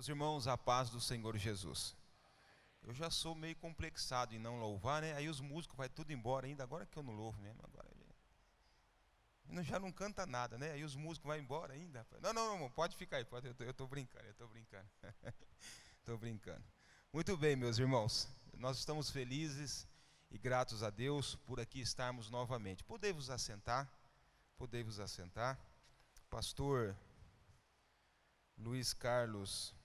Meus irmãos, a paz do Senhor Jesus. Eu já sou meio complexado em não louvar, né? Aí os músicos vai tudo embora ainda, agora que eu não louvo mesmo, agora já não canta nada, né? Aí os músicos vão embora ainda. Não, pode ficar aí, pode, eu estou brincando, estou brincando. Muito bem, meus irmãos, nós estamos felizes e gratos a Deus por aqui estarmos novamente. Podemos assentar, Pastor Luiz Carlos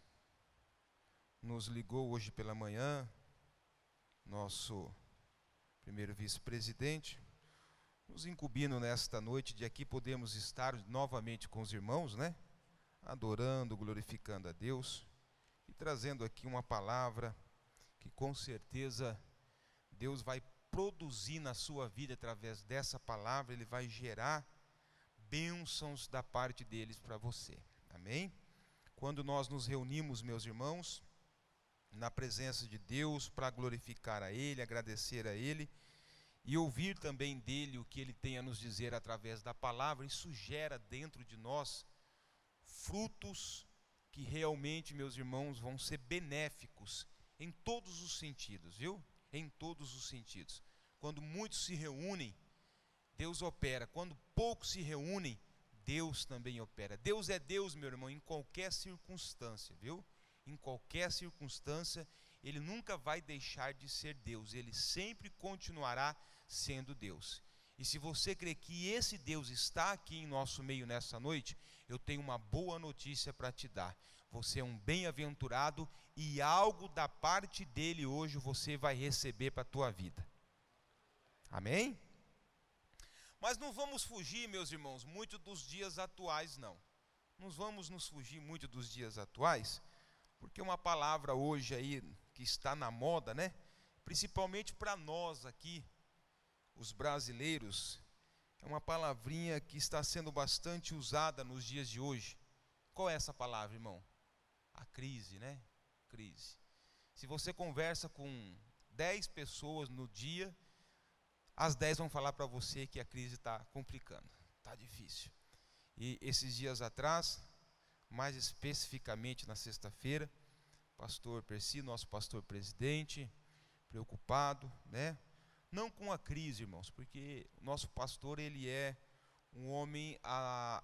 nos ligou hoje pela manhã, nosso primeiro vice-presidente, nos incumbindo nesta noite de aqui podemos estar novamente com os irmãos, né? Adorando, glorificando a Deus e trazendo aqui uma palavra que com certeza Deus vai produzir na sua vida através dessa palavra, Ele vai gerar bênçãos da parte deles para você, amém? Quando nós nos reunimos, meus irmãos, na presença de Deus para glorificar a Ele, agradecer a Ele e ouvir também dEle o que Ele tem a nos dizer através da palavra, isso gera dentro de nós frutos que realmente, meus irmãos, vão ser benéficos em todos os sentidos, viu? Em todos os sentidos. Quando muitos se reúnem, Deus opera. Quando poucos se reúnem, Deus também opera. Deus é Deus, meu irmão, em qualquer circunstância, viu? Em qualquer circunstância, Ele nunca vai deixar de ser Deus, Ele sempre continuará sendo Deus. E se você crê que esse Deus está aqui em nosso meio nessa noite, eu tenho uma boa notícia para te dar. Você é um bem-aventurado e algo da parte dEle hoje você vai receber para a tua vida. Amém? Mas não vamos fugir, meus irmãos, muito dos dias atuais, não. Não vamos nos fugir muito dos dias atuais, porque uma palavra hoje aí que está na moda, né? Principalmente para nós aqui, os brasileiros, é uma palavrinha que está sendo bastante usada nos dias de hoje. Qual é essa palavra, irmão? A crise, né? Crise. Se você conversa com 10 pessoas no dia, as 10 vão falar para você que a crise está complicando, está difícil. E esses dias atrás, mais especificamente na sexta-feira, pastor Percy, nosso pastor presidente, preocupado, né? Não com a crise, irmãos, porque o nosso pastor, ele é um homem a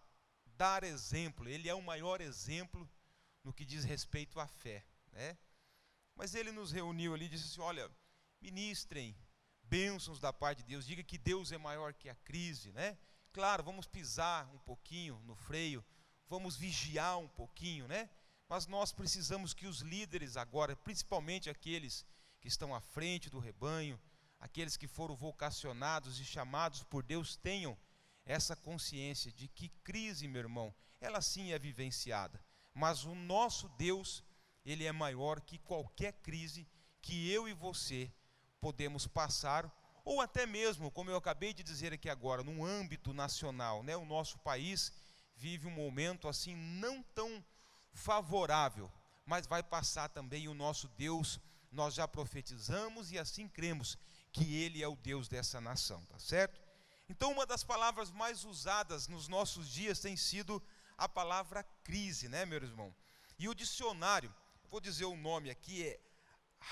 dar exemplo, ele é o maior exemplo no que diz respeito à fé, né? Mas ele nos reuniu ali e disse assim, olha, ministrem bênçãos da parte de Deus, diga que Deus é maior que a crise, né? Claro, vamos pisar um pouquinho no freio, vamos vigiar um pouquinho, né? Mas nós precisamos que os líderes agora, principalmente aqueles que estão à frente do rebanho, aqueles que foram vocacionados e chamados por Deus, tenham essa consciência de que crise, meu irmão, ela sim é vivenciada, mas o nosso Deus, Ele é maior que qualquer crise que eu e você podemos passar, ou até mesmo, como eu acabei de dizer aqui agora, no âmbito nacional, né? O nosso país vive um momento assim não tão favorável, mas vai passar também. O nosso Deus, nós já profetizamos e assim cremos que Ele é o Deus dessa nação, tá certo? Então uma das palavras mais usadas nos nossos dias tem sido a palavra crise, né, meu irmão? E o dicionário, vou dizer o nome aqui, é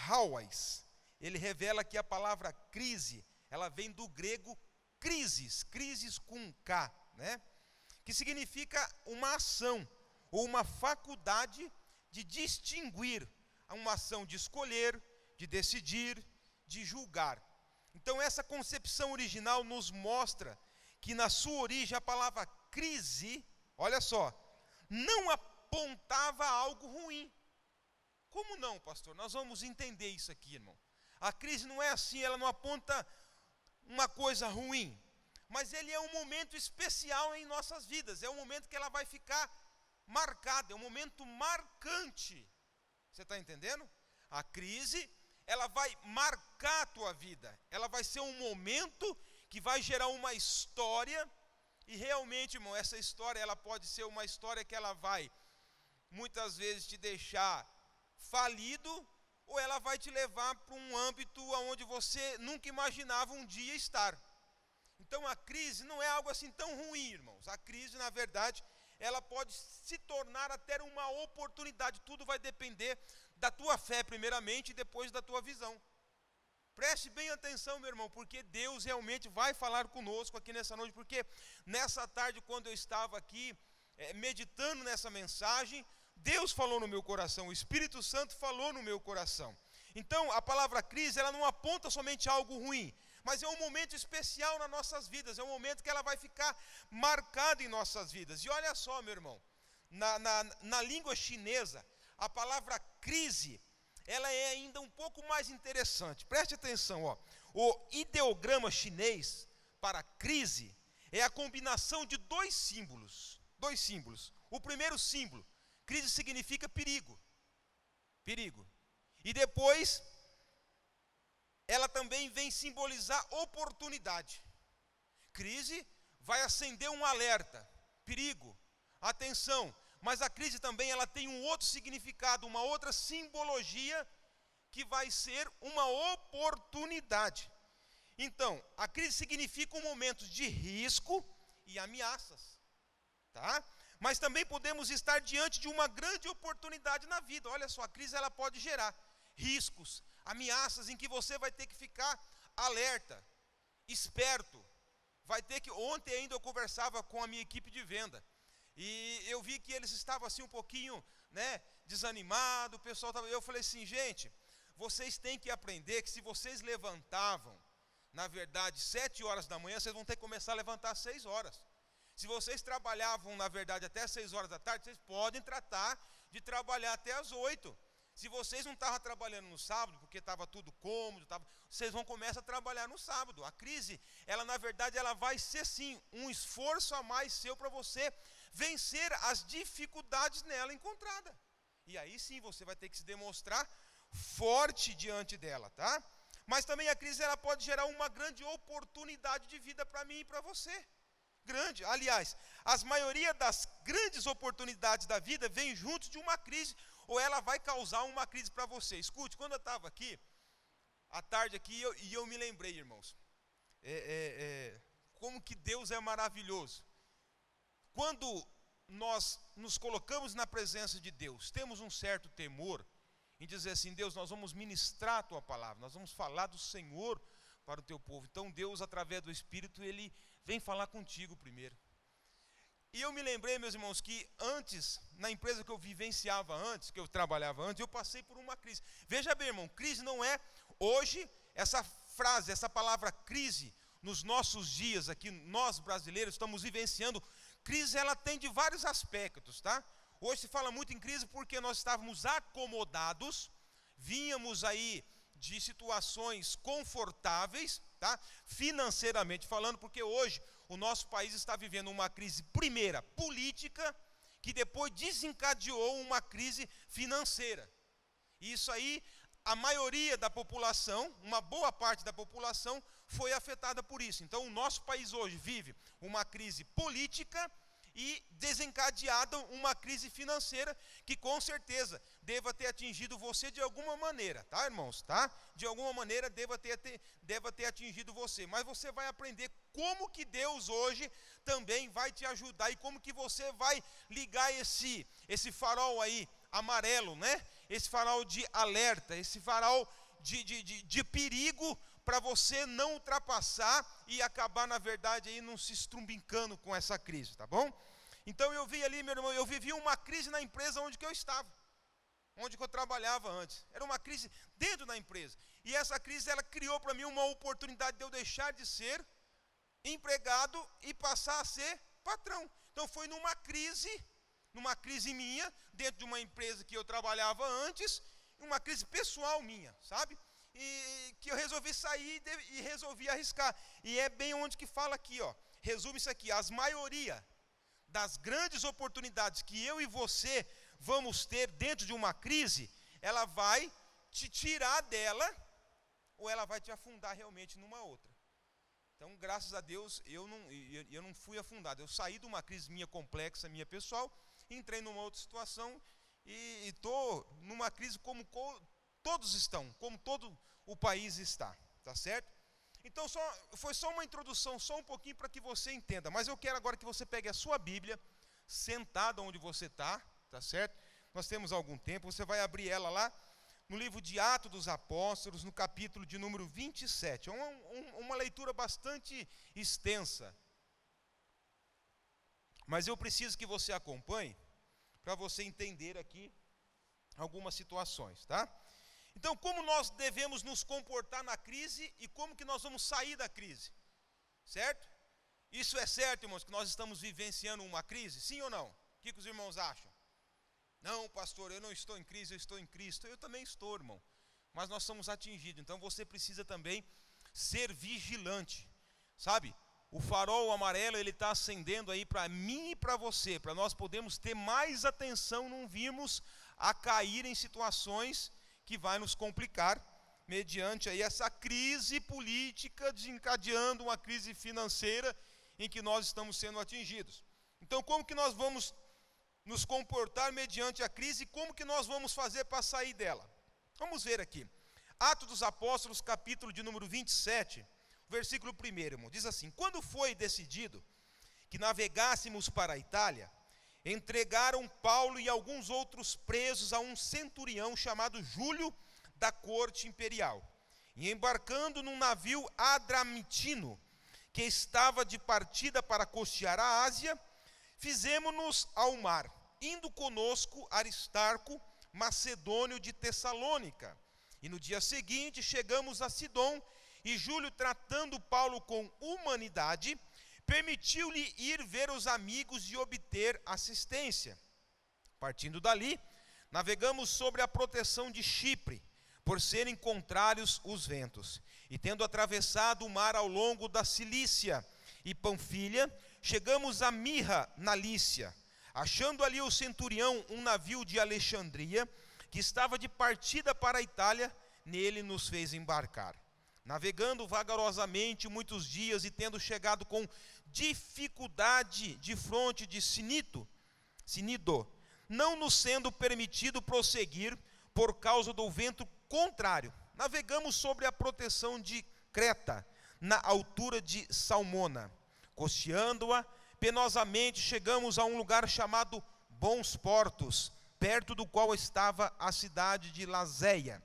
Hauais. Ele revela que a palavra crise, ela vem do grego crises com K, né? Que significa uma ação ou uma faculdade de distinguir, uma ação de escolher, de decidir, de julgar. Então essa concepção original nos mostra que na sua origem a palavra crise, olha só, não apontava algo ruim. Como não, pastor? Nós vamos entender isso aqui, irmão. A crise não é assim, ela não aponta uma coisa ruim, mas ele é um momento especial em nossas vidas, é um momento que ela vai ficar marcada, é um momento marcante. Você está entendendo? A crise, ela vai marcar a tua vida, ela vai ser um momento que vai gerar uma história, e realmente, irmão, essa história, ela pode ser uma história que ela vai, muitas vezes, te deixar falido, ou ela vai te levar para um âmbito onde você nunca imaginava um dia estar. Então a crise não é algo assim tão ruim, irmãos. A crise, na verdade, ela pode se tornar até uma oportunidade. Tudo vai depender da tua fé primeiramente e depois da tua visão. Preste bem atenção, meu irmão, porque Deus realmente vai falar conosco aqui nessa noite, porque nessa tarde, quando eu estava aqui, meditando nessa mensagem, Deus falou no meu coração, o Espírito Santo falou no meu coração. Então, a palavra crise, ela não aponta somente algo ruim, mas é um momento especial nas nossas vidas, é um momento que ela vai ficar marcada em nossas vidas. E olha só, meu irmão, na língua chinesa, a palavra crise, ela é ainda um pouco mais interessante. Preste atenção, ó. O ideograma chinês para crise é a combinação de dois símbolos. O primeiro símbolo, crise significa perigo. E depois, ela também vem simbolizar oportunidade. Crise vai acender um alerta, perigo, atenção. Mas a crise também ela tem um outro significado, uma outra simbologia, que vai ser uma oportunidade. Então, a crise significa um momento de risco e ameaças, tá? Mas também podemos estar diante de uma grande oportunidade na vida. Olha só, a crise ela pode gerar riscos, ameaças em que você vai ter que ficar alerta, esperto. Ontem ainda eu conversava com a minha equipe de venda. E eu vi que eles estavam assim um pouquinho, desanimado, o pessoal estava. Eu falei assim, gente, vocês têm que aprender que se vocês levantavam, na verdade, 7 horas da manhã, vocês vão ter que começar a levantar às 6 horas. Se vocês trabalhavam, na verdade, até às 6 horas da tarde, vocês podem tratar de trabalhar até às 8. Se vocês não estavam trabalhando no sábado, porque estava tudo cômodo, vocês vão começar a trabalhar no sábado. A crise, ela na verdade, ela vai ser sim um esforço a mais seu para você vencer as dificuldades nela encontrada. E aí sim você vai ter que se demonstrar forte diante dela, tá? Mas também a crise ela pode gerar uma grande oportunidade de vida para mim e para você. Grande. Aliás, a maioria das grandes oportunidades da vida vem junto de uma crise, ou ela vai causar uma crise para você. Escute, quando eu estava aqui, à tarde aqui, eu me lembrei, irmãos, como que Deus é maravilhoso. Quando nós nos colocamos na presença de Deus, temos um certo temor em dizer assim, Deus, nós vamos ministrar a Tua palavra, nós vamos falar do Senhor para o Teu povo. Então Deus, através do Espírito, Ele vem falar contigo primeiro. E eu me lembrei, meus irmãos, que antes, na empresa que eu vivenciava antes, que eu trabalhava antes, eu passei por uma crise. Veja bem, irmão, crise não é, hoje, essa frase, essa palavra crise, nos nossos dias aqui, nós brasileiros estamos vivenciando. Crise ela tem de vários aspectos, tá? Hoje se fala muito em crise porque nós estávamos acomodados, vínhamos aí de situações confortáveis, tá? Financeiramente falando, porque hoje o nosso país está vivendo uma crise, primeira, política, que depois desencadeou uma crise financeira. E isso aí, a maioria da população, uma boa parte da população, foi afetada por isso. Então, o nosso país hoje vive uma crise política e desencadeada uma crise financeira que com certeza deva ter atingido você de alguma maneira, tá, irmãos? Tá? De alguma maneira deva ter atingido você, mas você vai aprender como que Deus hoje também vai te ajudar e como que você vai ligar esse farol aí amarelo, né? Esse farol de alerta, esse farol de perigo, para você não ultrapassar e acabar, na verdade, aí não se estrumbincando com essa crise, tá bom? Então eu vi ali, meu irmão, eu vivi uma crise na empresa onde que eu estava, onde que eu trabalhava antes. Era uma crise dentro da empresa. E essa crise, ela criou para mim uma oportunidade de eu deixar de ser empregado e passar a ser patrão. Então foi numa crise minha, dentro de uma empresa que eu trabalhava antes, uma crise pessoal minha, sabe? E que eu resolvi sair e resolvi arriscar. E é bem onde que fala aqui, ó. Resume isso aqui, as maioria das grandes oportunidades que eu e você vamos ter dentro de uma crise, ela vai te tirar dela ou ela vai te afundar realmente numa outra. Então, graças a Deus, eu não fui afundado. Eu saí de uma crise minha complexa, minha pessoal, entrei numa outra situação e estou numa crise como todos estão, como todo o país está, tá certo? Então, foi só uma introdução, só um pouquinho para que você entenda, mas eu quero agora que você pegue a sua Bíblia, sentado onde você está, tá certo? Nós temos algum tempo, você vai abrir ela lá no livro de Atos dos Apóstolos, no capítulo de número 27. É uma leitura bastante extensa, mas eu preciso que você acompanhe para você entender aqui algumas situações, tá? Então, como nós devemos nos comportar na crise e como que nós vamos sair da crise, certo? Isso é certo, irmãos, que nós estamos vivenciando uma crise, sim ou não? O que os irmãos acham? Não, pastor, eu não estou em crise, eu estou em Cristo. Eu também estou, irmão, mas nós somos atingidos, então você precisa também ser vigilante, sabe? O farol amarelo, ele está acendendo aí para mim e para você, para nós podermos ter mais atenção, não virmos a cair em situações que vai nos complicar, mediante aí essa crise política, desencadeando uma crise financeira em que nós estamos sendo atingidos. Então, como que nós vamos nos comportar mediante a crise e como que nós vamos fazer para sair dela? Vamos ver aqui. Atos dos Apóstolos, capítulo de número 27, versículo 1, irmão, diz assim: quando foi decidido que navegássemos para a Itália, entregaram Paulo e alguns outros presos a um centurião chamado Júlio, da corte imperial. E embarcando num navio adramitino, que estava de partida para costear a Ásia, fizemo-nos ao mar, indo conosco Aristarco, macedônio de Tessalônica. E no dia seguinte chegamos a Sidom, e Júlio, tratando Paulo com humanidade, permitiu-lhe ir ver os amigos e obter assistência. Partindo dali, navegamos sobre a proteção de Chipre, por serem contrários os ventos. E tendo atravessado o mar ao longo da Cilícia e Panfilha, chegamos a Mirra, na Lícia. Achando ali o centurião um navio de Alexandria, que estava de partida para a Itália, nele nos fez embarcar. Navegando vagarosamente muitos dias e tendo chegado com dificuldade de fronte de Sinido, não nos sendo permitido prosseguir por causa do vento contrário, navegamos sobre a proteção de Creta, na altura de Salmona. Costeando-a penosamente, chegamos a um lugar chamado Bons Portos, perto do qual estava a cidade de Laceia.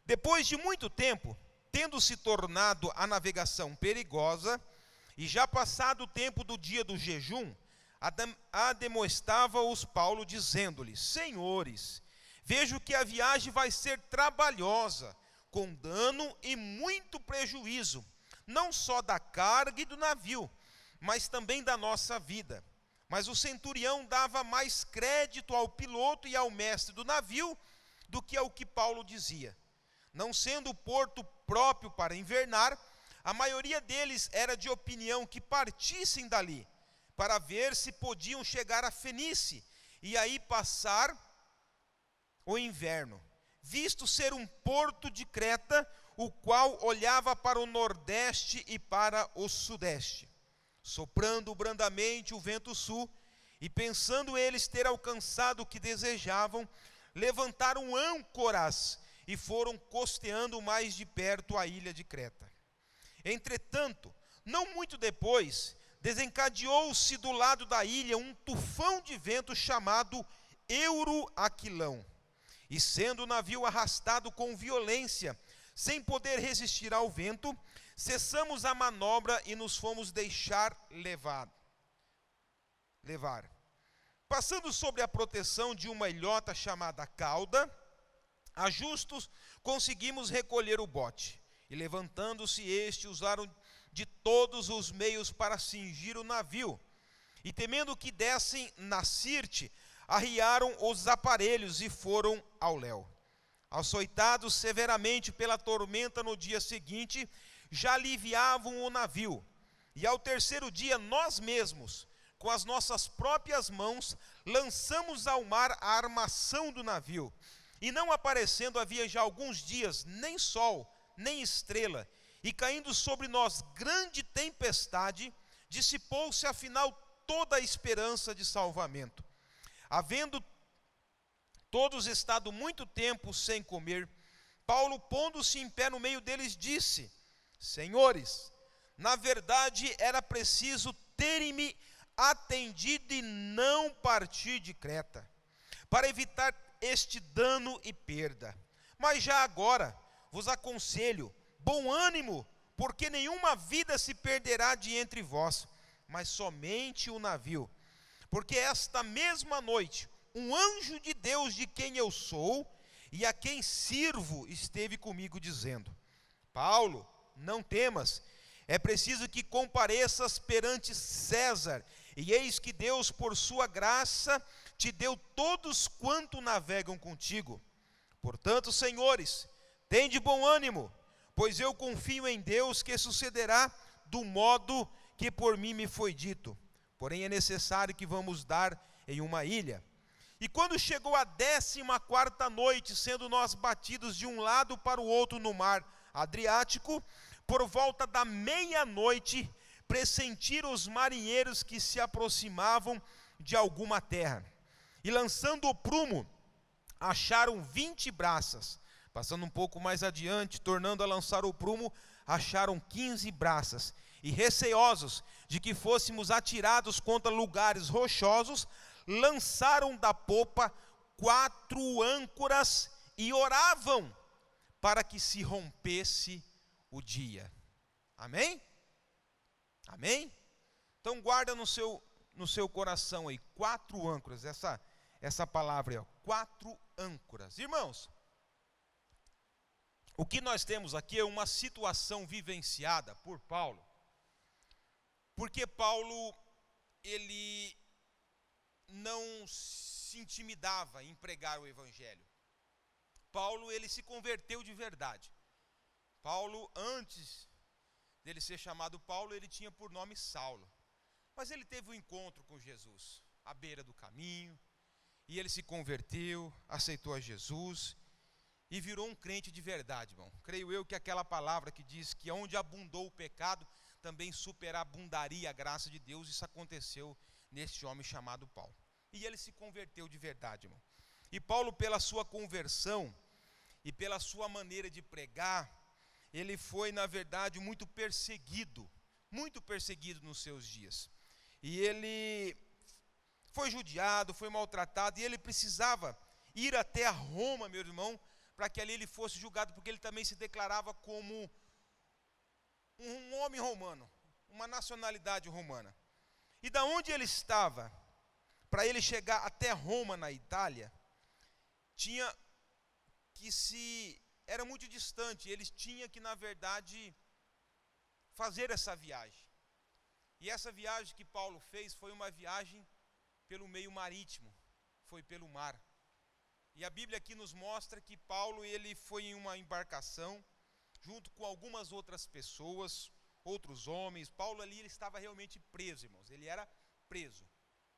Depois de muito tempo, tendo se tornado a navegação perigosa, e já passado o tempo do dia do jejum, ademoestava-os Paulo, dizendo-lhes: senhores, vejo que a viagem vai ser trabalhosa, com dano e muito prejuízo, não só da carga e do navio, mas também da nossa vida. Mas o centurião dava mais crédito ao piloto e ao mestre do navio do que ao que Paulo dizia. Não sendo o porto próprio para invernar, a maioria deles era de opinião que partissem dali, para ver se podiam chegar a Fenícia, e aí passar o inverno, visto ser um porto de Creta, o qual olhava para o nordeste e para o sudeste. Soprando brandamente o vento sul, e pensando eles ter alcançado o que desejavam, levantaram âncoras e foram costeando mais de perto a ilha de Creta. Entretanto, não muito depois, desencadeou-se do lado da ilha um tufão de vento chamado Euroaquilão, e sendo o navio arrastado com violência, sem poder resistir ao vento, cessamos a manobra e nos fomos deixar levar. Passando sobre a proteção de uma ilhota chamada Cauda, a justos conseguimos recolher o bote, e levantando-se este, usaram de todos os meios para cingir o navio, e temendo que dessem na Sirte, arriaram os aparelhos e foram ao léu. Açoitados severamente pela tormenta no dia seguinte, já aliviavam o navio, e ao terceiro dia nós mesmos, com as nossas próprias mãos, lançamos ao mar a armação do navio, e não aparecendo havia já alguns dias nem sol, nem estrela, e caindo sobre nós grande tempestade, dissipou-se afinal toda a esperança de salvamento. Havendo todos estado muito tempo sem comer, Paulo, pondo-se em pé no meio deles, disse: senhores, na verdade era preciso terem-me atendido em não partir de Creta, para evitar este dano e perda. Mas já agora vos aconselho, bom ânimo, porque nenhuma vida se perderá de entre vós, mas somente o navio. Porque esta mesma noite, um anjo de Deus, de quem eu sou e a quem sirvo, esteve comigo dizendo: Paulo, não temas, é preciso que compareças perante César, e eis que Deus, por sua graça, te deu todos quanto navegam contigo. Portanto, senhores, tende bom ânimo, pois eu confio em Deus que sucederá do modo que por mim me foi dito. Porém é necessário que vamos dar em uma ilha. E quando chegou a 14ª noite, sendo nós batidos de um lado para o outro no mar Adriático, por volta da meia-noite, pressentiram os marinheiros que se aproximavam de alguma terra. E lançando o prumo, acharam 20 braças. Passando um pouco mais adiante, tornando a lançar o prumo, acharam 15 braças. E receosos de que fôssemos atirados contra lugares rochosos, lançaram da popa 4 âncoras e oravam para que se rompesse o dia. Amém? Amém? Então guarda no seu coração aí, 4 âncoras, essa palavra aí, ó, 4 âncoras. Irmãos, o que nós temos aqui é uma situação vivenciada por Paulo, porque Paulo, ele não se intimidava em pregar o evangelho. Paulo, ele se converteu de verdade. Paulo, antes dele ser chamado Paulo, ele tinha por nome Saulo. Mas ele teve um encontro com Jesus, à beira do caminho, e ele se converteu, aceitou a Jesus, e virou um crente de verdade, irmão. Creio eu que aquela palavra que diz que onde abundou o pecado, também superabundaria a graça de Deus, isso aconteceu neste homem chamado Paulo. E ele se converteu de verdade, irmão. E Paulo, pela sua conversão e pela sua maneira de pregar, ele foi, na verdade, muito perseguido nos seus dias. E ele foi judiado, foi maltratado, e ele precisava ir até a Roma, meu irmão, para que ali ele fosse julgado, porque ele também se declarava como um homem romano, uma nacionalidade romana. E da onde ele estava, para ele chegar até Roma, na Itália, era muito distante, eles tinham que, na verdade, fazer essa viagem. E essa viagem que Paulo fez foi uma viagem pelo meio marítimo, foi pelo mar. E a Bíblia aqui nos mostra que Paulo, ele foi em uma embarcação, junto com algumas outras pessoas, outros homens. Paulo ali, ele estava realmente preso, irmãos, ele era preso.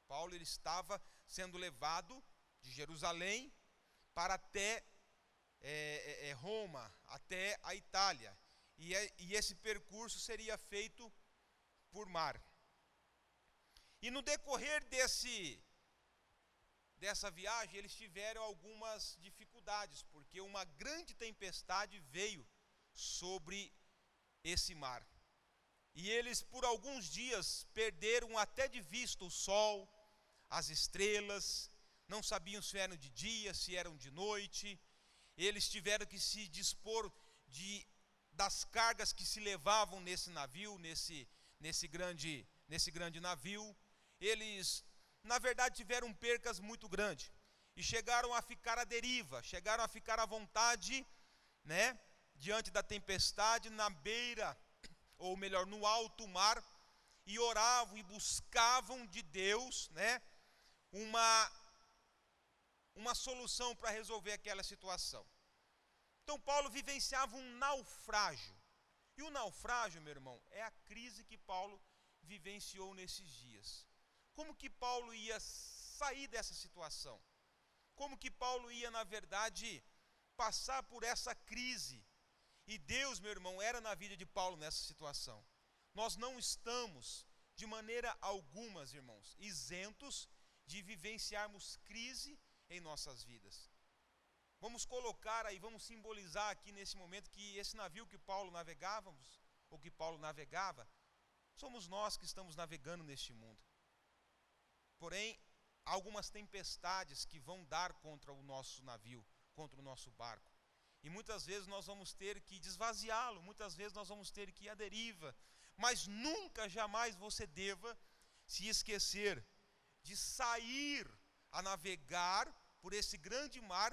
Paulo, ele estava sendo levado de Jerusalém para até Roma, até a Itália. E esse percurso seria feito por mar. E no decorrer dessa viagem, eles tiveram algumas dificuldades, porque uma grande tempestade veio sobre esse mar. E eles, por alguns dias, perderam até de vista o sol, as estrelas, não sabiam se eram de dia, se eram de noite. Eles tiveram que se dispor das cargas que se levavam nesse navio, nesse grande navio. Eles, na verdade, tiveram percas muito grandes e chegaram a ficar à deriva, chegaram a ficar à vontade, né, diante da tempestade, na beira, ou melhor, no alto mar, e oravam e buscavam de Deus, né, uma solução para resolver aquela situação. Então Paulo vivenciava um naufrágio. E o naufrágio, meu irmão, é a crise que Paulo vivenciou nesses dias. Como que Paulo ia sair dessa situação? Como que Paulo ia, na verdade, passar por essa crise? E Deus, meu irmão, era na vida de Paulo nessa situação. Nós não estamos, de maneira alguma, irmãos, isentos de vivenciarmos crise em nossas vidas. Vamos colocar aí, vamos simbolizar aqui nesse momento que esse navio que Paulo navegava, somos nós que estamos navegando neste mundo. porém, há algumas tempestades que vão dar contra o nosso navio, contra o nosso barco. E muitas vezes nós vamos ter que desvaziá-lo, muitas vezes nós vamos ter que ir à deriva. Mas nunca, jamais você deva se esquecer de sair a navegar por esse grande mar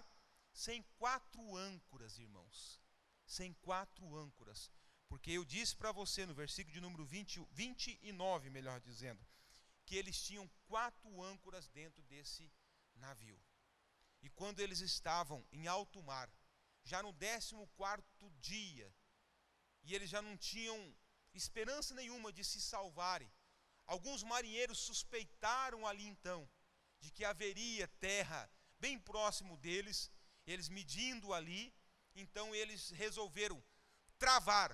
sem 4 âncoras, irmãos. Sem 4 âncoras. Porque eu disse para você no versículo de número 29, melhor dizendo, que eles tinham 4 âncoras dentro desse navio. E quando eles estavam em alto mar, já no 14º dia, e eles já não tinham esperança nenhuma de se salvarem, alguns marinheiros suspeitaram ali então, de que haveria terra bem próximo deles, eles medindo ali, então eles resolveram travar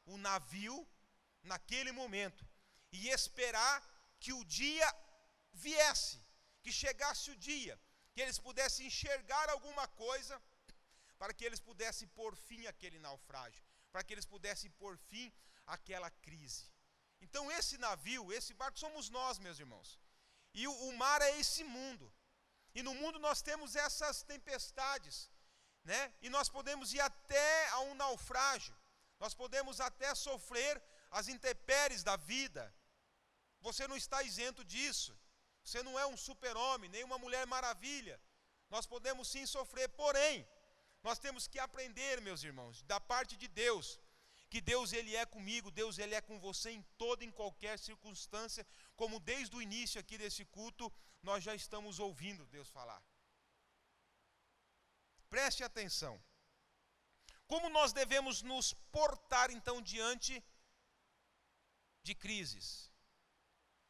o navio naquele momento, e esperar que o dia viesse, que chegasse o dia, que eles pudessem enxergar alguma coisa, para que eles pudessem pôr fim àquele naufrágio, para que eles pudessem pôr fim àquela crise. Então esse navio, esse barco somos nós, meus irmãos. E o mar é esse mundo. E no mundo nós temos essas tempestades, né? E nós podemos ir até a um naufrágio. Nós podemos até sofrer as intempéries da vida. Você não está isento disso. Você não é um super-homem, nem uma mulher maravilha. Nós podemos sim sofrer, porém, nós temos que aprender, meus irmãos, da parte de Deus, que Deus Ele é comigo, Deus Ele é com você em toda e em qualquer circunstância, como desde o início aqui desse culto, nós já estamos ouvindo Deus falar. Preste atenção. Como nós devemos nos portar então diante de crises?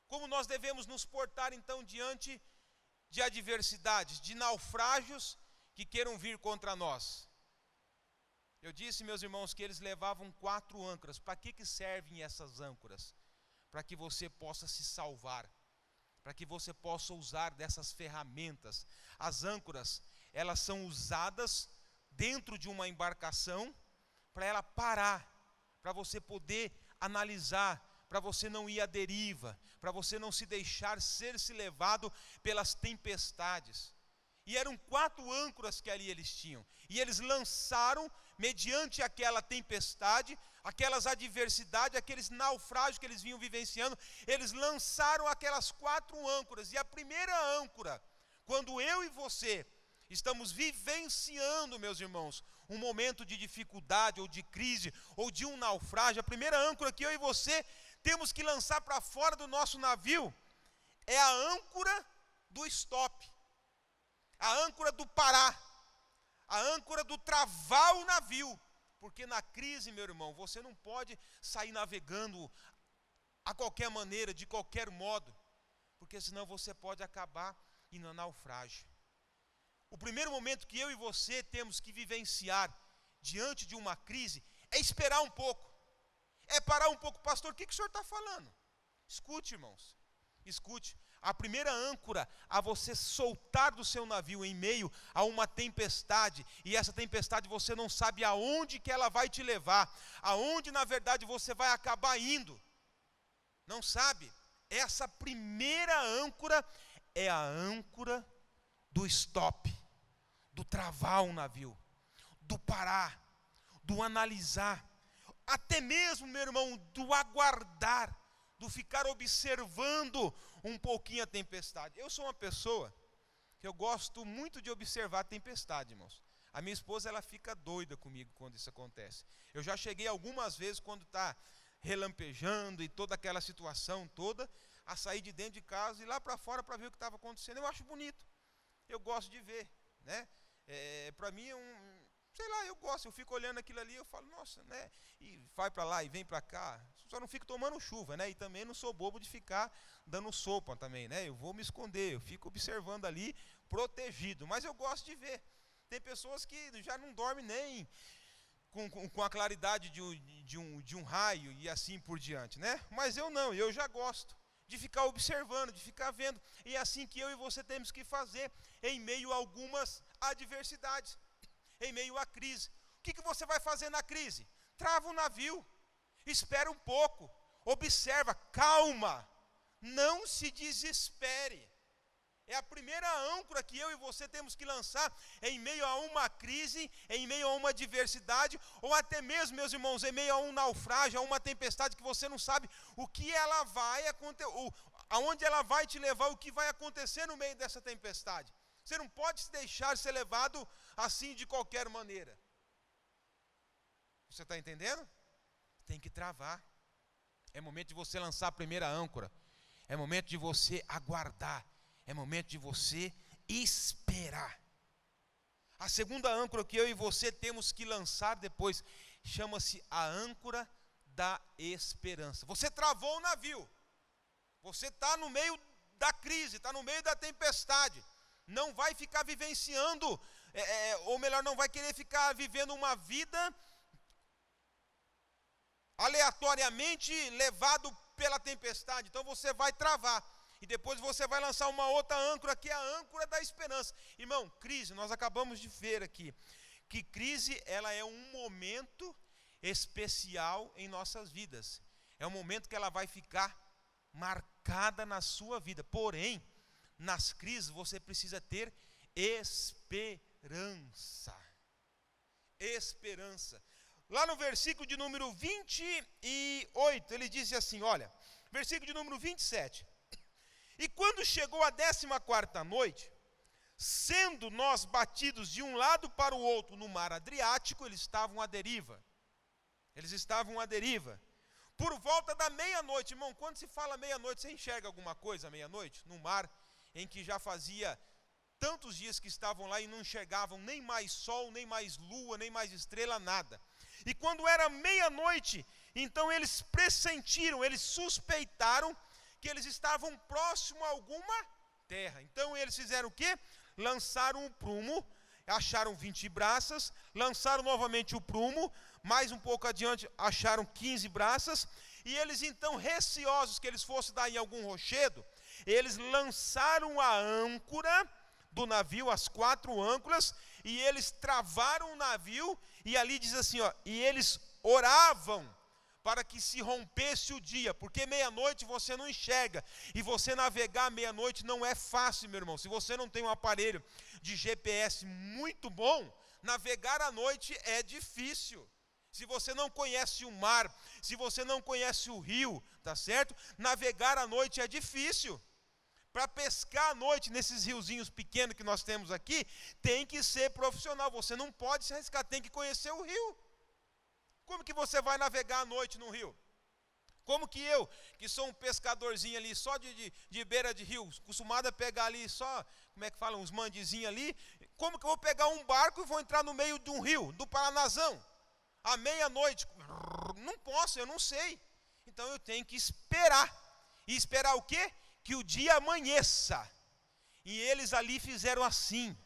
Como nós devemos nos portar então diante de adversidades, de naufrágios que queiram vir contra nós? Eu disse, meus irmãos, que eles levavam 4 âncoras. Para que servem essas âncoras? Para que você possa se salvar, para que você possa usar dessas ferramentas. As âncoras, elas são usadas dentro de uma embarcação para ela parar, para você poder analisar, para você não ir à deriva, para você não se deixar ser-se levado pelas tempestades. E eram 4 âncoras que ali eles tinham. E eles lançaram, mediante aquela tempestade, aquelas adversidades, aqueles naufrágios que eles vinham vivenciando, eles lançaram aquelas 4 âncoras. E a primeira âncora, quando eu e você estamos vivenciando, meus irmãos, um momento de dificuldade, ou de crise, ou de um naufrágio, a primeira âncora que eu e você temos que lançar para fora do nosso navio, é a âncora do stop. A âncora do parar, a âncora do travar o navio, porque na crise, meu irmão, você não pode sair navegando a qualquer maneira, de qualquer modo, porque senão você pode acabar indo ao naufrágio. O primeiro momento que eu e você temos que vivenciar diante de uma crise é esperar um pouco, é parar um pouco. Pastor, o que o senhor está falando? Escute, irmãos, escute. A primeira âncora a você soltar do seu navio em meio a uma tempestade, e essa tempestade você não sabe aonde que ela vai te levar, aonde na verdade você vai acabar indo, não sabe? Essa primeira âncora é a âncora do stop, do travar um navio, do parar, do analisar, até mesmo, meu irmão, do aguardar, do ficar observando um pouquinho a tempestade. Eu sou uma pessoa que eu gosto muito de observar a tempestade, irmãos. A minha esposa, ela fica doida comigo quando isso acontece. Eu já cheguei algumas vezes, quando está relampejando e toda aquela situação toda, a sair de dentro de casa e ir lá para fora para ver o que estava acontecendo. Eu acho bonito, eu gosto de ver, né? Para mim é sei lá, eu gosto, eu fico olhando aquilo ali, eu falo, nossa, né? E vai para lá e vem para cá. Só não fico tomando chuva, né? E também não sou bobo de ficar dando sopa também, né? Eu vou me esconder, eu fico observando ali, protegido. Mas eu gosto de ver. Tem pessoas que já não dormem nem com a claridade de um raio e assim por diante, né? Mas eu não, eu já gosto de ficar observando, de ficar vendo. E é assim que eu e você temos que fazer em meio a algumas adversidades, em meio à crise. O que você vai fazer na crise? Trava o navio, espera um pouco, observa, calma, não se desespere. É a primeira âncora que eu e você temos que lançar em meio a uma crise, em meio a uma adversidade, ou até mesmo, meus irmãos, em meio a um naufrágio, a uma tempestade que você não sabe o que ela vai acontecer, aonde ela vai te levar, o que vai acontecer no meio dessa tempestade. Você não pode se deixar ser levado assim de qualquer maneira. Você está entendendo? Tem que travar. É momento de você lançar a primeira âncora. É momento de você aguardar. É momento de você esperar. A segunda âncora que eu e você temos que lançar depois chama-se a âncora da esperança. Você travou o navio. Você está no meio da crise, está no meio da tempestade. Não vai ficar vivenciando, ou melhor, não vai querer ficar vivendo uma vida aleatoriamente levado pela tempestade. Então você vai travar. E depois você vai lançar uma outra âncora, que é a âncora da esperança. Irmão, crise, nós acabamos de ver aqui, que crise, ela é um momento especial em nossas vidas. É um momento que ela vai ficar marcada na sua vida. Porém, nas crises você precisa ter esperança. Esperança. Lá no versículo de número 28, ele diz assim, olha, versículo de número 27. E quando chegou a 14ª noite, sendo nós batidos de um lado para o outro no mar Adriático, eles estavam à deriva. Por volta da meia-noite, irmão, quando se fala meia-noite, você enxerga alguma coisa à meia-noite? No mar em que já fazia tantos dias que estavam lá e não enxergavam nem mais sol, nem mais lua, nem mais estrela, nada. E quando era meia-noite, então eles pressentiram, eles suspeitaram que eles estavam próximo a alguma terra. Então eles fizeram o quê? Lançaram o prumo, acharam 20 braças, lançaram novamente o prumo, mais um pouco adiante acharam 15 braças, e eles então, receosos que eles fossem dar em algum rochedo, eles lançaram a âncora do navio, as 4 âncoras, e eles travaram o navio, e ali diz assim, ó, e eles oravam para que se rompesse o dia, porque meia-noite você não enxerga, e você navegar meia-noite não é fácil, meu irmão. Se você não tem um aparelho de GPS muito bom, navegar à noite é difícil. Se você não conhece o mar, se você não conhece o rio, tá certo? Navegar à noite é difícil. Para pescar à noite nesses riozinhos pequenos que nós temos aqui, tem que ser profissional, você não pode se arriscar, tem que conhecer o rio. Como que você vai navegar à noite no rio? Como que eu, que sou um pescadorzinho ali, só de beira de rio, acostumado a pegar ali só, como é que fala, uns mandizinhos ali, como que eu vou pegar um barco e vou entrar no meio de um rio, do Paranazão, à meia-noite? Não posso, eu não sei. Então eu tenho que esperar. E esperar o quê? Que o dia amanheça. E eles ali fizeram assim.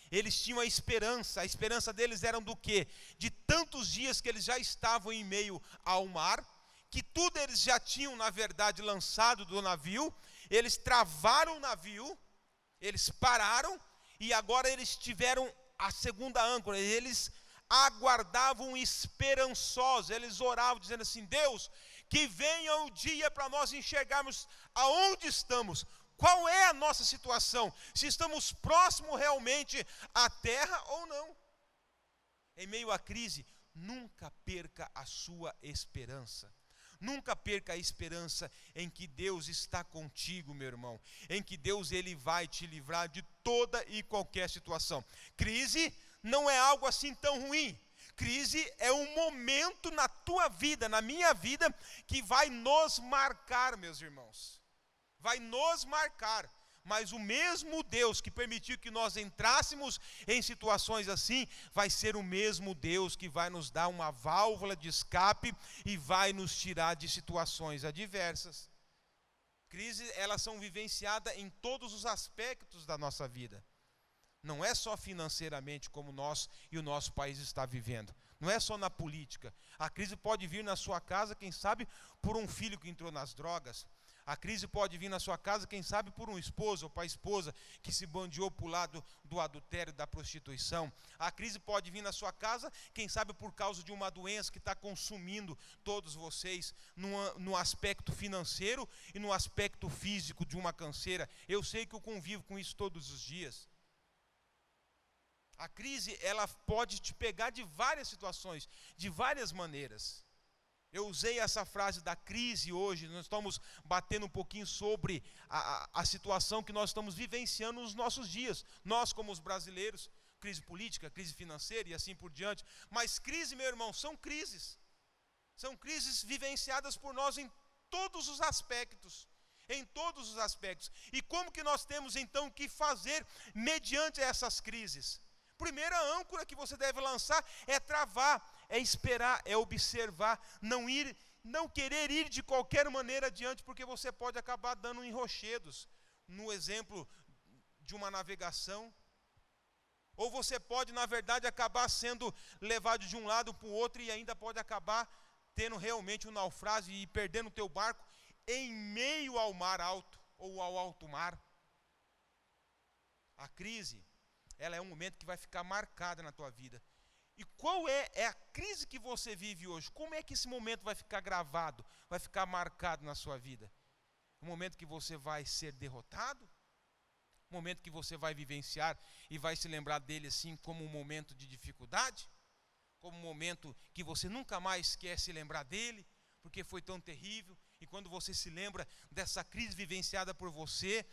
Eles tinham a esperança deles era do quê? De tantos dias que eles já estavam em meio ao mar, que tudo eles já tinham, na verdade, lançado do navio, eles travaram o navio, eles pararam, e agora eles tiveram a segunda âncora, eles aguardavam esperançosos, eles oravam dizendo assim, Deus, que venha o dia para nós enxergarmos aonde estamos, qual é a nossa situação, se estamos próximos realmente à terra ou não. Em meio à crise, nunca perca a sua esperança. Nunca perca a esperança em que Deus está contigo, meu irmão. Em que Deus ele vai te livrar de toda e qualquer situação. Crise não é algo assim tão ruim. Crise é um momento na tua vida, na minha vida, que vai nos marcar, meus irmãos. Vai nos marcar, mas o mesmo Deus que permitiu que nós entrássemos em situações assim, vai ser o mesmo Deus que vai nos dar uma válvula de escape e vai nos tirar de situações adversas. Crises, elas são vivenciadas em todos os aspectos da nossa vida. Não é só financeiramente como nós e o nosso país está vivendo. Não é só na política. A crise pode vir na sua casa, quem sabe, por um filho que entrou nas drogas. A crise pode vir na sua casa, quem sabe por um esposo ou para a esposa que se bandeou para o lado do adultério, da prostituição. A crise pode vir na sua casa, quem sabe por causa de uma doença que está consumindo todos vocês no aspecto financeiro e no aspecto físico de uma canseira. Eu sei que eu convivo com isso todos os dias. A crise, ela pode te pegar de várias situações, de várias maneiras. Eu usei essa frase da crise hoje, nós estamos batendo um pouquinho sobre a situação que nós estamos vivenciando nos nossos dias. Nós, como os brasileiros, crise política, crise financeira e assim por diante. Mas crise, meu irmão, são crises. São crises vivenciadas por nós em todos os aspectos. Em todos os aspectos. E como que nós temos então que fazer mediante essas crises? Primeira âncora que você deve lançar é travar, é esperar, é observar, não querer ir de qualquer maneira adiante, porque você pode acabar dando enrochedos. No exemplo de uma navegação, ou você pode, na verdade, acabar sendo levado de um lado para o outro e ainda pode acabar tendo realmente um naufrágio e perdendo o teu barco em meio ao mar alto ou ao alto mar. A crise, ela é um momento que vai ficar marcada na tua vida. E qual é a crise que você vive hoje? Como é que esse momento vai ficar gravado, vai ficar marcado na sua vida? Um momento que você vai ser derrotado? Um momento que você vai vivenciar e vai se lembrar dele assim como um momento de dificuldade? Como um momento que você nunca mais quer se lembrar dele, porque foi tão terrível? E quando você se lembra dessa crise vivenciada por você,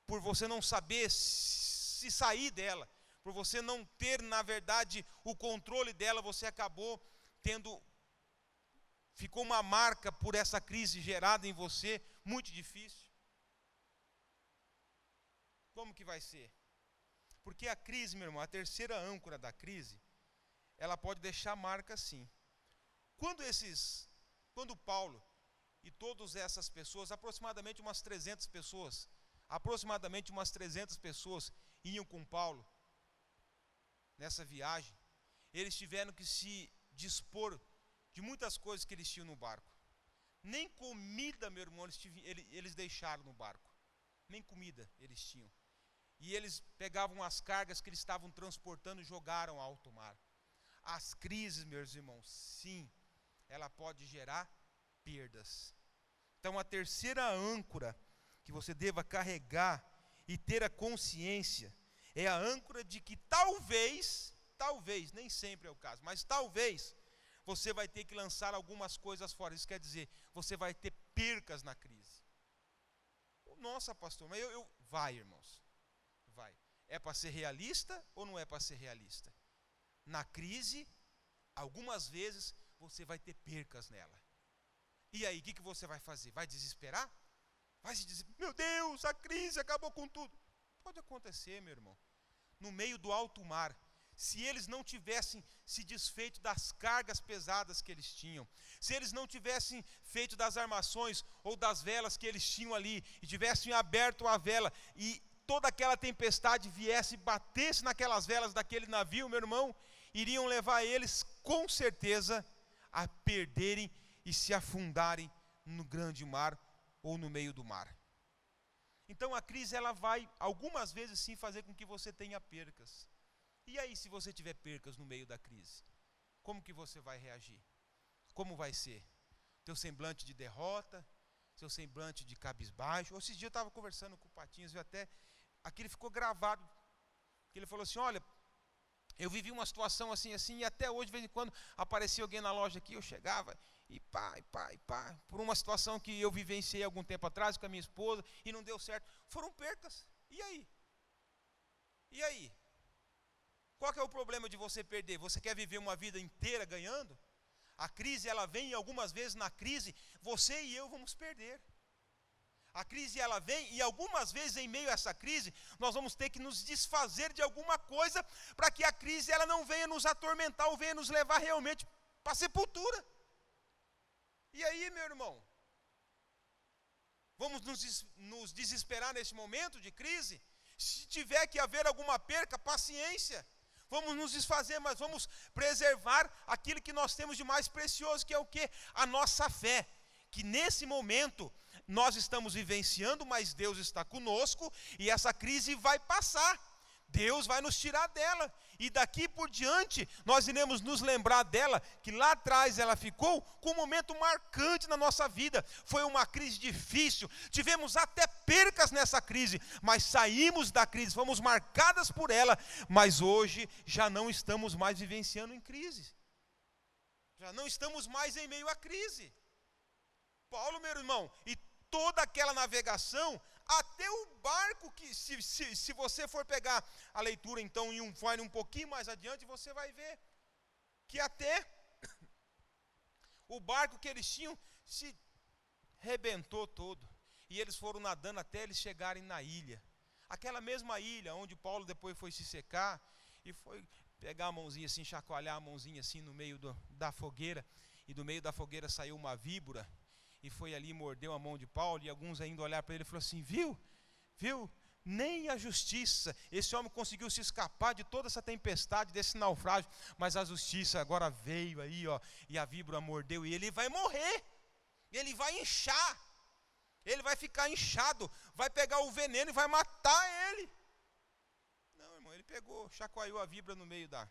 por você não saber se sair dela, por você não ter, na verdade, o controle dela, você acabou ficou uma marca por essa crise gerada em você, muito difícil. Como que vai ser? Porque a crise, meu irmão, a terceira âncora da crise, ela pode deixar marca sim. Quando Paulo e todas essas pessoas, aproximadamente umas 300 pessoas iam com Paulo nessa viagem, eles tiveram que se dispor de muitas coisas que eles tinham no barco. Nem comida, meu irmão, eles deixaram no barco. Nem comida eles tinham. E eles pegavam as cargas que eles estavam transportando e jogaram ao alto mar. As crises, meus irmãos, sim, ela pode gerar perdas. Então a terceira âncora que você deva carregar e ter a consciência é a âncora de que talvez, nem sempre é o caso, mas talvez você vai ter que lançar algumas coisas fora. Isso quer dizer, você vai ter percas na crise. Nossa, pastor, mas vai, irmãos, vai. É para ser realista ou não é para ser realista? Na crise, algumas vezes você vai ter percas nela. E aí, o que você vai fazer? Vai desesperar? Vai se dizer, meu Deus, a crise acabou com tudo. Pode acontecer, meu irmão. No meio do alto mar, se eles não tivessem se desfeito das cargas pesadas que eles tinham, se eles não tivessem feito das armações ou das velas que eles tinham ali, e tivessem aberto a vela, e toda aquela tempestade viesse e batesse naquelas velas daquele navio, meu irmão, iriam levar eles, com certeza, a perderem e se afundarem no grande mar ou no meio do mar. Então a crise, ela vai, algumas vezes sim, fazer com que você tenha percas. E aí, se você tiver percas no meio da crise, como que você vai reagir? Como vai ser? Teu semblante de derrota, seu semblante de cabisbaixo. Esses dias eu estava conversando com o Patinhas, e até aquilo ficou gravado, que ele falou assim, olha, eu vivi uma situação assim, e até hoje, de vez em quando, aparecia alguém na loja aqui, eu chegava, e pá, por uma situação que eu vivenciei algum tempo atrás com a minha esposa, e não deu certo, foram percas. E aí? E aí? Qual que é o problema de você perder? Você quer viver uma vida inteira ganhando? A crise, ela vem, e algumas vezes na crise, você e eu vamos perder. A crise, ela vem, e algumas vezes em meio a essa crise, nós vamos ter que nos desfazer de alguma coisa, para que a crise, ela não venha nos atormentar, ou venha nos levar realmente para a sepultura. E aí, meu irmão, vamos nos desesperar nesse momento de crise? Se tiver que haver alguma perca, paciência. Vamos nos desfazer, mas vamos preservar aquilo que nós temos de mais precioso, que é o quê? A nossa fé. que nesse momento nós estamos vivenciando, mas Deus está conosco e essa crise vai passar. Deus vai nos tirar dela, e daqui por diante nós iremos nos lembrar dela, que lá atrás ela ficou com um momento marcante na nossa vida. Foi uma crise difícil, tivemos até percas nessa crise, mas saímos da crise, fomos marcadas por ela, mas hoje já não estamos mais vivenciando em crise, já não estamos mais em meio à crise. Paulo, meu irmão, e toda aquela navegação, até o barco, que se você for pegar a leitura então vai um pouquinho mais adiante, você vai ver que até o barco que eles tinham se rebentou todo, e eles foram nadando até eles chegarem na ilha, aquela mesma ilha onde Paulo depois foi se secar, e foi pegar a mãozinha assim, chacoalhar a mãozinha assim no meio da fogueira, e do meio da fogueira saiu uma víbora, e foi ali e mordeu a mão de Paulo, e alguns ainda olharam para ele e falaram assim, viu, nem a justiça, esse homem conseguiu se escapar de toda essa tempestade, desse naufrágio, mas a justiça agora veio aí, ó, e a víbora mordeu, e ele vai morrer, ele vai inchar, ele vai ficar inchado, vai pegar o veneno e vai matar ele. Não, irmão, ele pegou, chacoalhou a víbora no meio da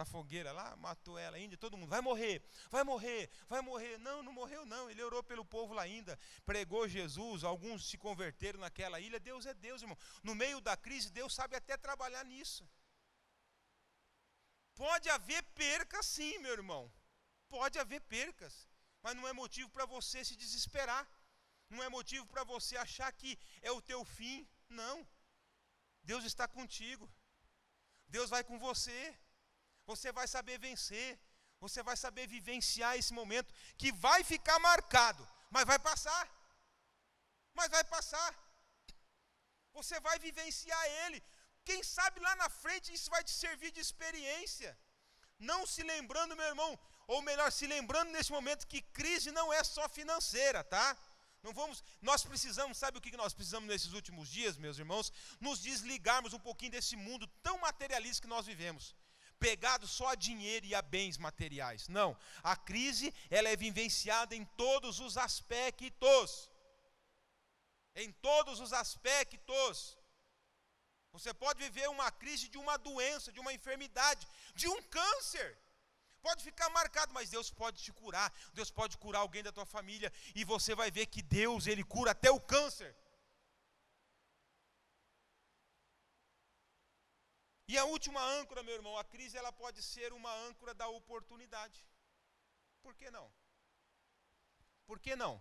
fogueira lá, matou ela ainda, todo mundo, vai morrer, não morreu não, ele orou pelo povo lá ainda, pregou Jesus, alguns se converteram naquela ilha. Deus é Deus, irmão, no meio da crise, Deus sabe até trabalhar nisso. Pode haver percas sim, meu irmão, pode haver percas, mas não é motivo para você se desesperar, não é motivo para você achar que é o teu fim, não, Deus está contigo, Deus vai com você. Você vai saber vencer, você vai saber vivenciar esse momento, que vai ficar marcado, mas vai passar, você vai vivenciar ele, quem sabe lá na frente isso vai te servir de experiência, não se lembrando, meu irmão, ou melhor, se lembrando nesse momento que crise não é só financeira, tá? Nós precisamos, sabe o que nós precisamos nesses últimos dias, meus irmãos? Nos desligarmos um pouquinho desse mundo tão materialista que nós vivemos, pegado só a dinheiro e a bens materiais. Não, a crise ela é vivenciada em todos os aspectos. Em todos os aspectos. Você pode viver uma crise de uma doença, de uma enfermidade, de um câncer. Pode ficar marcado, mas Deus pode te curar. Deus pode curar alguém da tua família, e você vai ver que Deus, Ele cura até o câncer. E a última âncora, meu irmão, a crise ela pode ser uma âncora da oportunidade. Por que não? Por que não?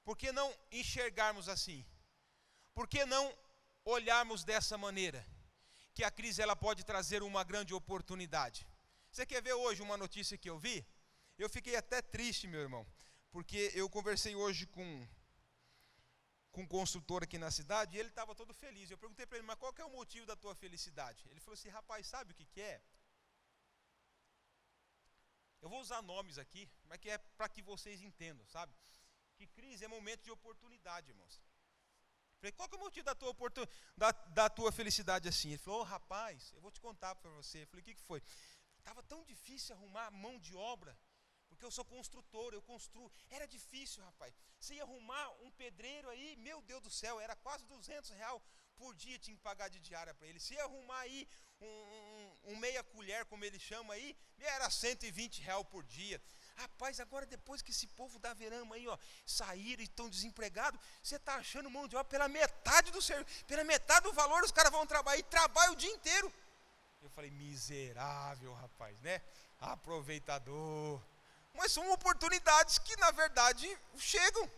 Por que não enxergarmos assim? Por que não olharmos dessa maneira? Que a crise ela pode trazer uma grande oportunidade. Você quer ver hoje uma notícia que eu vi? Eu fiquei até triste, meu irmão, porque eu conversei hoje com um consultor aqui na cidade, e ele estava todo feliz. Eu perguntei para ele, mas qual que é o motivo da tua felicidade? Ele falou assim, rapaz, sabe o que é? Eu vou usar nomes aqui, mas que é para que vocês entendam, sabe? Que crise é momento de oportunidade, irmãos. Eu falei, qual que é o motivo da tua felicidade assim? Ele falou, rapaz, eu vou te contar para você. Eu falei, o que foi? Estava tão difícil arrumar mão de obra, porque eu sou construtor, eu construo. Era difícil, rapaz. Você ia arrumar um pedreiro aí, meu Deus do céu, era quase R$200 por dia, tinha que pagar de diária para ele. Se ia arrumar aí um meia colher, como ele chama aí, era R$120 por dia. Rapaz, agora depois que esse povo da Verama aí, ó, saíram e estão desempregados, você está achando mão de obra pela metade do serviço, pela metade do valor, os caras vão trabalhar e trabalham o dia inteiro. Eu falei, miserável, rapaz, né? Aproveitador. Mas são oportunidades que, na verdade, chegam.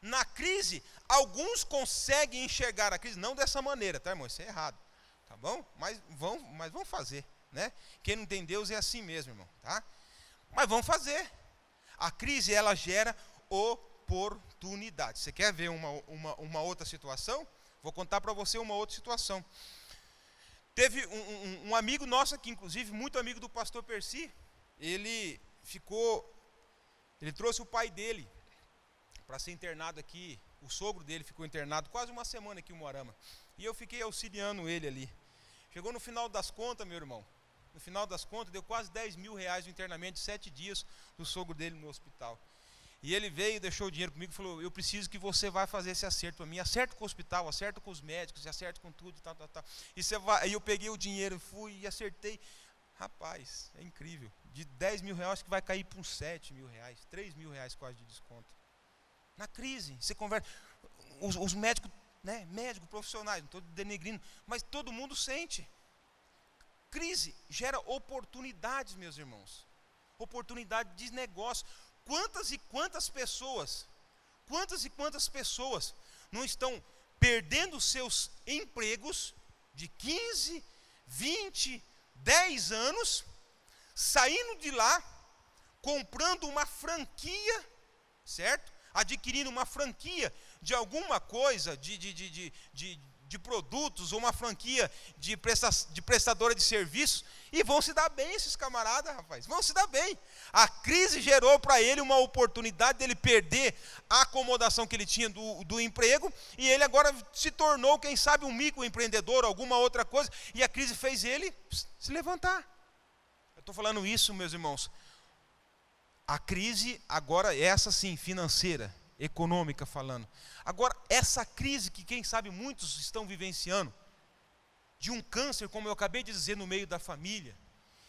Na crise, alguns conseguem enxergar a crise, não dessa maneira, tá, irmão? Isso é errado, tá bom? Mas vão fazer, né? Quem não tem Deus é assim mesmo, irmão, tá? Mas vão fazer. A crise, ela gera oportunidade. Você quer ver uma outra situação? Vou contar para você uma outra situação. Teve um amigo nosso aqui, inclusive, muito amigo do pastor Percy, ele trouxe o pai dele para ser internado aqui, o sogro dele ficou internado quase uma semana aqui em Moarama, e eu fiquei auxiliando ele ali. Chegou no final das contas, meu irmão, No final das contas, deu quase 10 mil reais de internamento de 7 dias do sogro dele no hospital. E ele veio, deixou o dinheiro comigo e falou, eu preciso que você vá fazer esse acerto para mim. Acerto com o hospital, acerto com os médicos, acerto com tudo, tal. E você vai, aí eu peguei o dinheiro, fui e acertei. Rapaz, é incrível. De 10 mil reais, acho que vai cair para uns 7 mil reais, 3 mil reais quase de desconto. Na crise, você conversa. Os médicos, né, médicos profissionais, não estou denegrindo, mas todo mundo sente. Crise gera oportunidades, meus irmãos. Oportunidade de negócio. Quantas e quantas pessoas não estão perdendo seus empregos de 15, 20, 10 anos, saindo de lá, comprando uma franquia, certo? Adquirindo uma franquia de alguma coisa, de produtos, ou uma franquia de prestadora de serviços, e vão se dar bem esses camaradas, rapaz, vão se dar bem. A crise gerou para ele uma oportunidade dele perder a acomodação que ele tinha do emprego, e ele agora se tornou, quem sabe, um microempreendedor, alguma outra coisa, e a crise fez ele se levantar. Eu estou falando isso, meus irmãos. A crise agora, essa sim, financeira, econômica falando. Agora, essa crise que quem sabe muitos estão vivenciando, de um câncer, como eu acabei de dizer, no meio da família,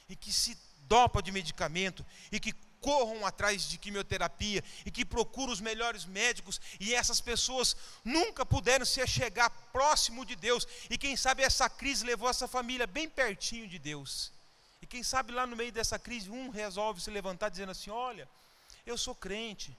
e que se dopa de medicamento, e que corram atrás de quimioterapia, e que procuram os melhores médicos, e essas pessoas nunca puderam se chegar próximo de Deus, e quem sabe essa crise levou essa família bem pertinho de Deus. E quem sabe lá no meio dessa crise, um resolve se levantar dizendo assim, olha, eu sou crente,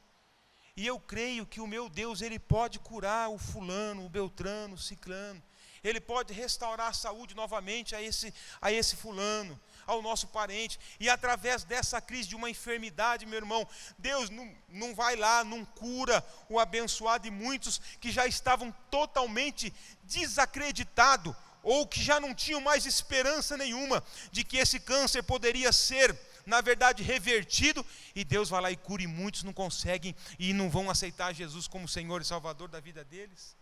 e eu creio que o meu Deus, Ele pode curar o fulano, o beltrano, o ciclano, Ele pode restaurar a saúde novamente a esse fulano, ao nosso parente, e através dessa crise de uma enfermidade, meu irmão, Deus não vai lá, não cura o abençoado, e muitos que já estavam totalmente desacreditados, ou que já não tinham mais esperança nenhuma de que esse câncer poderia ser, na verdade, revertido, e Deus vai lá e cura, e muitos não conseguem e não vão aceitar Jesus como Senhor e Salvador da vida deles.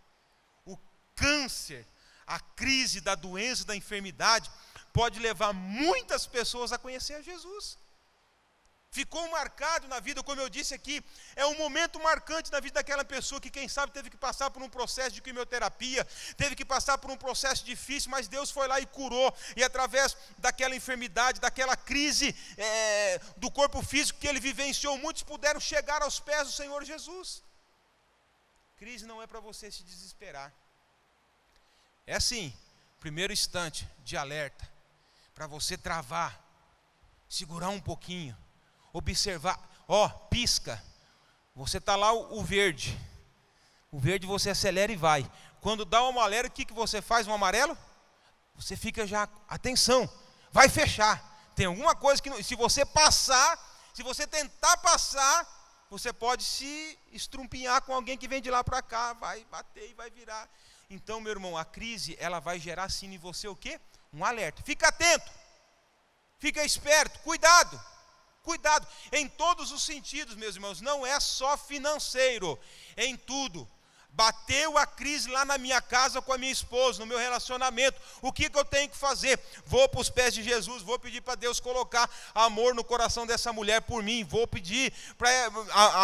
O câncer, a crise da doença, da enfermidade, pode levar muitas pessoas a conhecer a Jesus. Ficou marcado na vida, como eu disse aqui, é um momento marcante na vida daquela pessoa que, quem sabe, teve que passar por um processo de quimioterapia, teve que passar por um processo difícil, mas Deus foi lá e curou, e através daquela enfermidade, daquela crise do corpo físico que ele vivenciou, muitos puderam chegar aos pés do Senhor Jesus. Crise não é para você se desesperar. É assim, primeiro instante de alerta, para você travar, segurar um pouquinho, observar, pisca, você está lá o verde você acelera e vai, quando dá um amarelo, o que você faz, um amarelo? Você fica já, atenção, vai fechar, tem alguma coisa que, se você tentar passar, você pode se estrumpinhar com alguém que vem de lá para cá, vai bater e vai virar. Então, meu irmão, a crise, ela vai gerar sim em você o quê? Um alerta, fica atento, fica esperto, cuidado, em todos os sentidos, meus irmãos, não é só financeiro, em tudo. Bateu a crise lá na minha casa com a minha esposa, no meu relacionamento, o que eu tenho que fazer? Vou para os pés de Jesus, vou pedir para Deus colocar amor no coração dessa mulher por mim, vou pedir para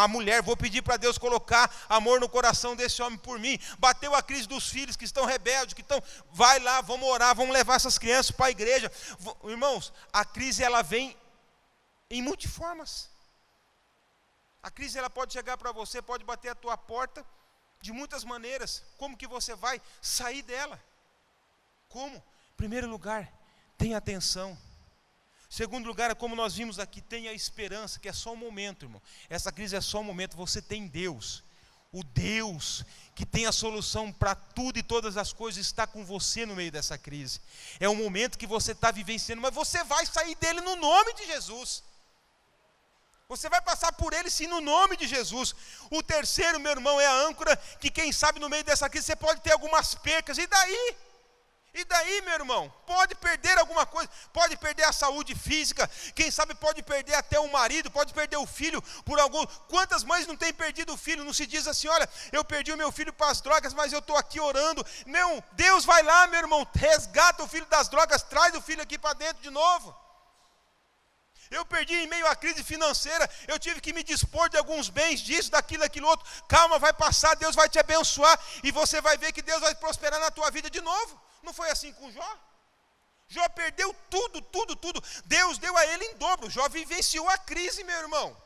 a mulher, vou pedir para Deus colocar amor no coração desse homem por mim. Bateu a crise dos filhos que estão rebeldes, que estão, vai lá, vamos orar, vamos levar essas crianças para a igreja. Irmãos, a crise ela vem em multiformas. A crise ela pode chegar para você, pode bater a tua porta de muitas maneiras. Como que você vai sair dela? Como? Em primeiro lugar, tenha atenção. Segundo lugar, é como nós vimos aqui, tenha esperança, que é só um momento, irmão. Essa crise é só um momento, você tem Deus. O Deus que tem a solução para tudo e todas as coisas está com você no meio dessa crise. É um momento que você está vivenciando, mas você vai sair dele no nome de Jesus. Você vai passar por ele sim no nome de Jesus. O terceiro, meu irmão, é a âncora, que quem sabe no meio dessa crise você pode ter algumas percas, e daí? E daí, meu irmão? Pode perder alguma coisa, pode perder a saúde física, quem sabe pode perder até o marido, pode perder o filho por algum. Quantas mães não têm perdido o filho? Não se diz assim, olha, eu perdi o meu filho para as drogas, mas eu estou aqui orando. Não, Deus vai lá, meu irmão, resgata o filho das drogas, traz o filho aqui para dentro de novo. eu perdi em meio à crise financeira, eu tive que me dispor de alguns bens, disso, daquilo, aquilo outro. Calma, vai passar, Deus vai te abençoar, e você vai ver que Deus vai prosperar na tua vida de novo. Não foi assim com Jó? Jó perdeu tudo, tudo, tudo. Deus deu a ele em dobro. Jó vivenciou a crise, meu irmão.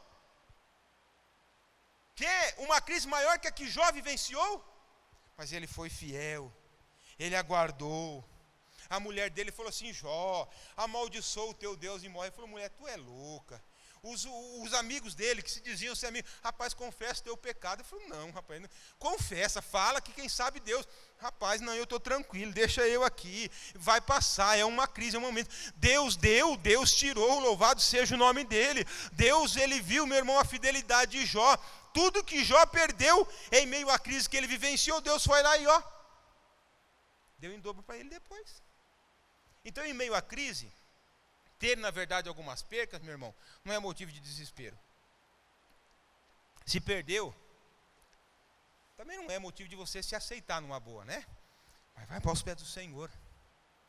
Quer uma crise maior que a que Jó vivenciou? Mas ele foi fiel, ele aguardou. A mulher dele falou assim: Jó, amaldiçoa o teu Deus e morre. Ele falou: mulher, tu é louca. Os amigos dele, que se diziam ser amigos, rapaz, confessa o teu pecado. Ele falou: não, rapaz, não. Confessa, fala que quem sabe Deus. Rapaz, não, eu estou tranquilo, deixa eu aqui, vai passar, é uma crise, é um momento. Deus deu, Deus tirou, louvado seja o nome dele. Deus, ele viu, meu irmão, a fidelidade de Jó. Tudo que Jó perdeu em meio à crise que ele vivenciou, Deus foi lá e ó, deu em dobro para ele depois. Então, em meio à crise, ter na verdade algumas percas, meu irmão, não é motivo de desespero. Se perdeu, também não é motivo de você se aceitar numa boa, né? Mas vai para os pés do Senhor.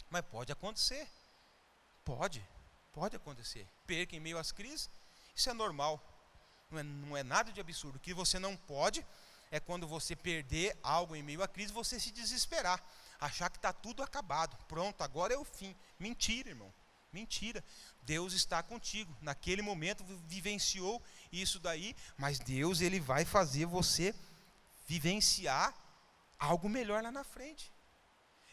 Mas pode acontecer. Pode acontecer. Perca em meio às crises, isso é normal. Não é nada de absurdo. O que você não pode é quando você perder algo em meio à crise, você se desesperar. Achar que está tudo acabado. Pronto, agora é o fim. Mentira, irmão. Mentira. Deus está contigo. Naquele momento vivenciou isso daí, mas Deus, ele vai fazer você vivenciar algo melhor lá na frente.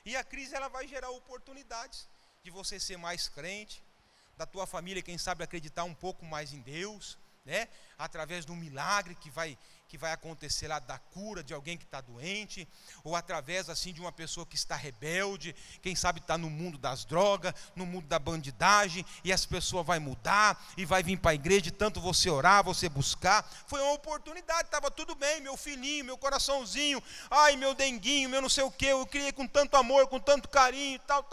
E a crise, ela vai gerar oportunidades de você ser mais crente, da tua família, quem sabe, acreditar um pouco mais em Deus, né? Através de um milagre que vai acontecer lá, da cura de alguém que está doente, ou através assim de uma pessoa que está rebelde, quem sabe está no mundo das drogas, no mundo da bandidagem, e essa pessoa vai mudar, e vai vir para a igreja, de tanto você orar, você buscar. Foi uma oportunidade, estava tudo bem, meu filhinho, meu coraçãozinho, ai meu denguinho, meu não sei o que, eu criei com tanto amor, com tanto carinho, tal,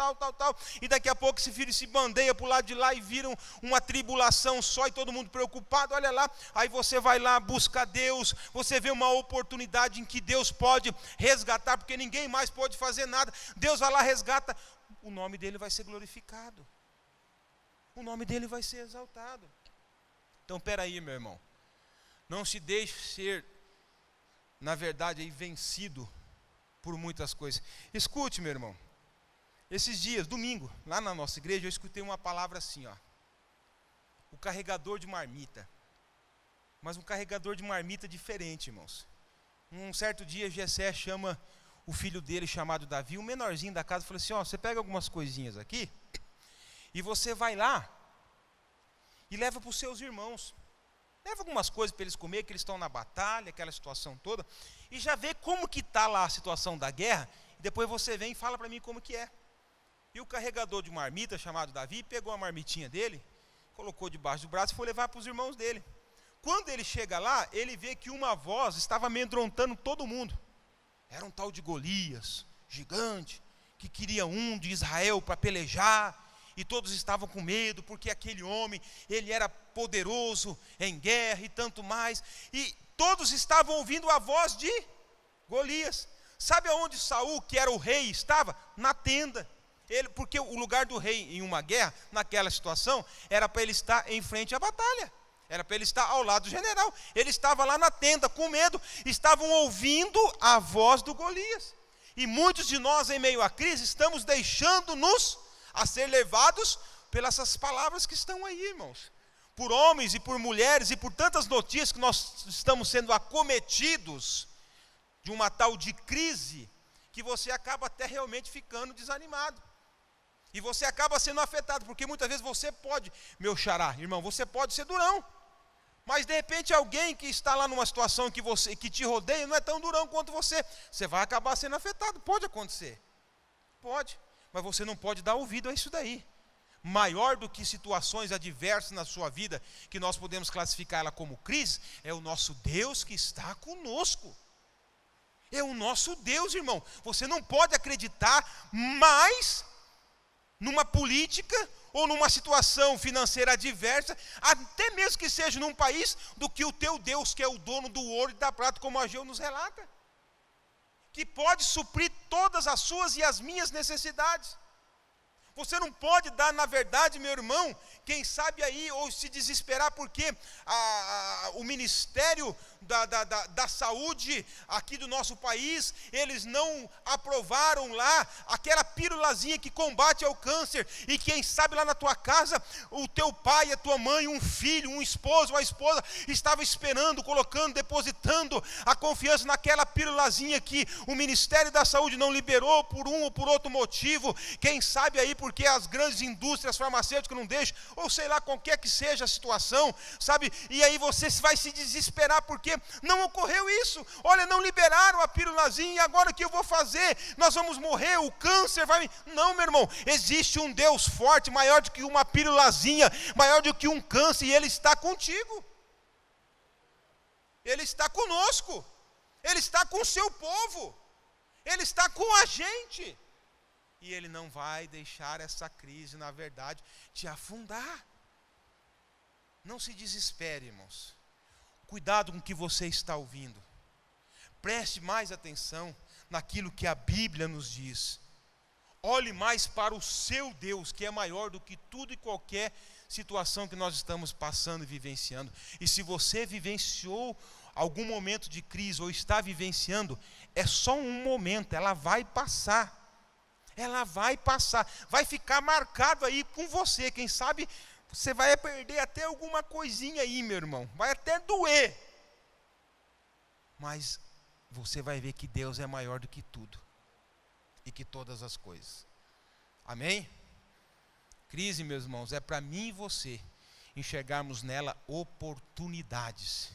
e daqui a pouco esse filho se bandeia para o lado de lá, e viram uma tribulação só, e todo mundo preocupado, olha lá, aí você vai lá, busca Deus, você vê uma oportunidade em que Deus pode resgatar, porque ninguém mais pode fazer nada. Deus vai lá, resgata, o nome dele vai ser glorificado, o nome dele vai ser exaltado. Então, peraí, meu irmão, não se deixe ser, na verdade, aí, vencido por muitas coisas. Escute, meu irmão, esses dias, domingo, lá na nossa igreja, eu escutei uma palavra assim, ó, o carregador de marmita. Mas um carregador de marmita diferente, irmãos. Um certo dia, Jessé chama o filho dele, chamado Davi, o menorzinho da casa, e falou assim: ó, você pega algumas coisinhas aqui, e você vai lá, e leva para os seus irmãos. Leva algumas coisas para eles comer, que eles estão na batalha, aquela situação toda, e já vê como que está lá a situação da guerra, e depois você vem e fala para mim como que é. E o carregador de marmita, chamado Davi, pegou a marmitinha dele, colocou debaixo do braço e foi levar para os irmãos dele. Quando ele chega lá, ele vê que uma voz estava amedrontando todo mundo. Era um tal de Golias, gigante, que queria um de Israel para pelejar, e todos estavam com medo, porque aquele homem, ele era poderoso em guerra e tanto mais, e todos estavam ouvindo a voz de Golias. Sabe aonde Saul, que era o rei, estava? Na tenda. Porque o lugar do rei em uma guerra, naquela situação, era para ele estar em frente à batalha. Era para ele estar ao lado do general. Ele estava lá na tenda com medo. Estavam ouvindo a voz do Golias. E muitos de nós, em meio à crise, estamos deixando-nos a ser levados pelas essas palavras que estão aí, irmãos. Por homens e por mulheres e por tantas notícias que nós estamos sendo acometidos de uma tal de crise, que você acaba até realmente ficando desanimado. E você acaba sendo afetado, porque muitas vezes você pode, meu xará, irmão, você pode ser durão. Mas de repente alguém que está lá numa situação que te rodeia não é tão durão quanto você. Você vai acabar sendo afetado, pode acontecer. Pode, mas você não pode dar ouvido a isso daí. Maior do que situações adversas na sua vida, que nós podemos classificar ela como crise, é o nosso Deus que está conosco. É o nosso Deus, irmão. Você não pode acreditar mais numa política ou numa situação financeira adversa, até mesmo que seja num país, do que o teu Deus, que é o dono do ouro e da prata, como Ageu nos relata, que pode suprir todas as suas e as minhas necessidades. Você não pode dar, na verdade, meu irmão, quem sabe aí, ou se desesperar, porque o Ministério da Saúde aqui do nosso país, eles não aprovaram lá aquela pílulazinha que combate ao câncer, e quem sabe lá na tua casa, o teu pai, a tua mãe, um filho, um esposo, uma esposa, estava esperando, colocando, depositando a confiança naquela pílulazinha que o Ministério da Saúde não liberou por um ou por outro motivo, quem sabe aí porque as grandes indústrias farmacêuticas não deixam, ou sei lá, qualquer que seja a situação, sabe, e aí você vai se desesperar, porque não ocorreu isso, olha, não liberaram a pílulazinha, e agora o que eu vou fazer? Nós vamos morrer, o câncer vai... Não, meu irmão, existe um Deus forte, maior do que uma pílulazinha, maior do que um câncer, e Ele está contigo, Ele está conosco, Ele está com o seu povo, Ele está com a gente, e Ele não vai deixar essa crise, na verdade, te afundar. Não se desespere, irmãos. Cuidado com o que você está ouvindo. Preste mais atenção naquilo que a Bíblia nos diz. Olhe mais para o seu Deus, que é maior do que tudo e qualquer situação que nós estamos passando e vivenciando. E se você vivenciou algum momento de crise ou está vivenciando, é só um momento, ela vai passar. Ela vai passar, vai ficar marcado aí com você, quem sabe você vai perder até alguma coisinha aí, meu irmão, vai até doer, mas você vai ver que Deus é maior do que tudo, e que todas as coisas, amém? Crise, meus irmãos, é para mim e você, enxergarmos nela oportunidades,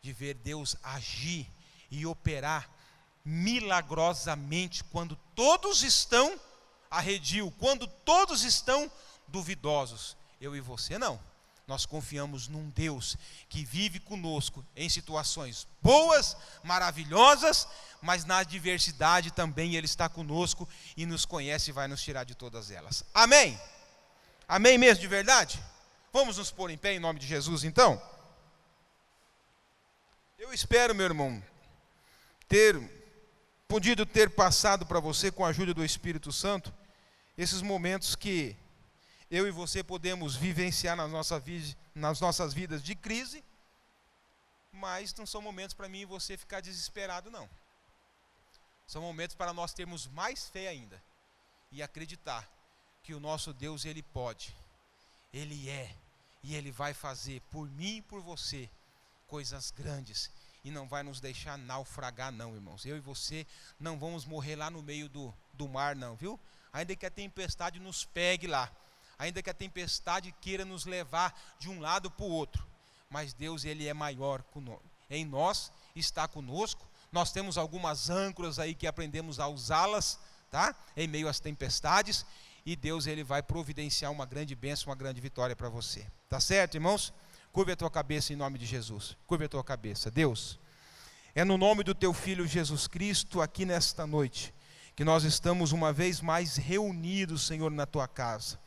de ver Deus agir e operar, milagrosamente, quando todos estão arredio, quando todos estão duvidosos. Eu e você não, nós confiamos num Deus que vive conosco em situações boas, maravilhosas, mas na adversidade também Ele está conosco e nos conhece e vai nos tirar de todas elas. Amém? Amém mesmo de verdade? Vamos nos pôr em pé em nome de Jesus então? Eu espero, meu irmão, podido ter passado para você, com a ajuda do Espírito Santo, esses momentos que eu e você podemos vivenciar nas nossas vidas de crise, mas não são momentos para mim e você ficar desesperado, não. São momentos para nós termos mais fé ainda, e acreditar que o nosso Deus, Ele pode, Ele é, e Ele vai fazer por mim e por você, coisas grandes, e não vai nos deixar naufragar não, irmãos. Eu e você não vamos morrer lá no meio do mar não, viu? Ainda que a tempestade nos pegue lá, ainda que a tempestade queira nos levar de um lado para o outro, mas Deus, Ele é maior em nós, está conosco. Nós temos algumas âncoras aí que aprendemos a usá-las, tá? Em meio às tempestades, e Deus, Ele vai providenciar uma grande bênção, uma grande vitória para você, tá certo, irmãos? Curve a tua cabeça em nome de Jesus. Curve a tua cabeça. Deus, é no nome do teu Filho Jesus Cristo, aqui nesta noite, que nós estamos uma vez mais reunidos, Senhor, na tua casa.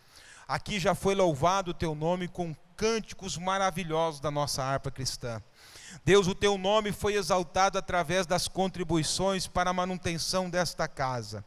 Aqui já foi louvado o teu nome com cânticos maravilhosos da nossa harpa cristã. Deus, o teu nome foi exaltado através das contribuições para a manutenção desta casa.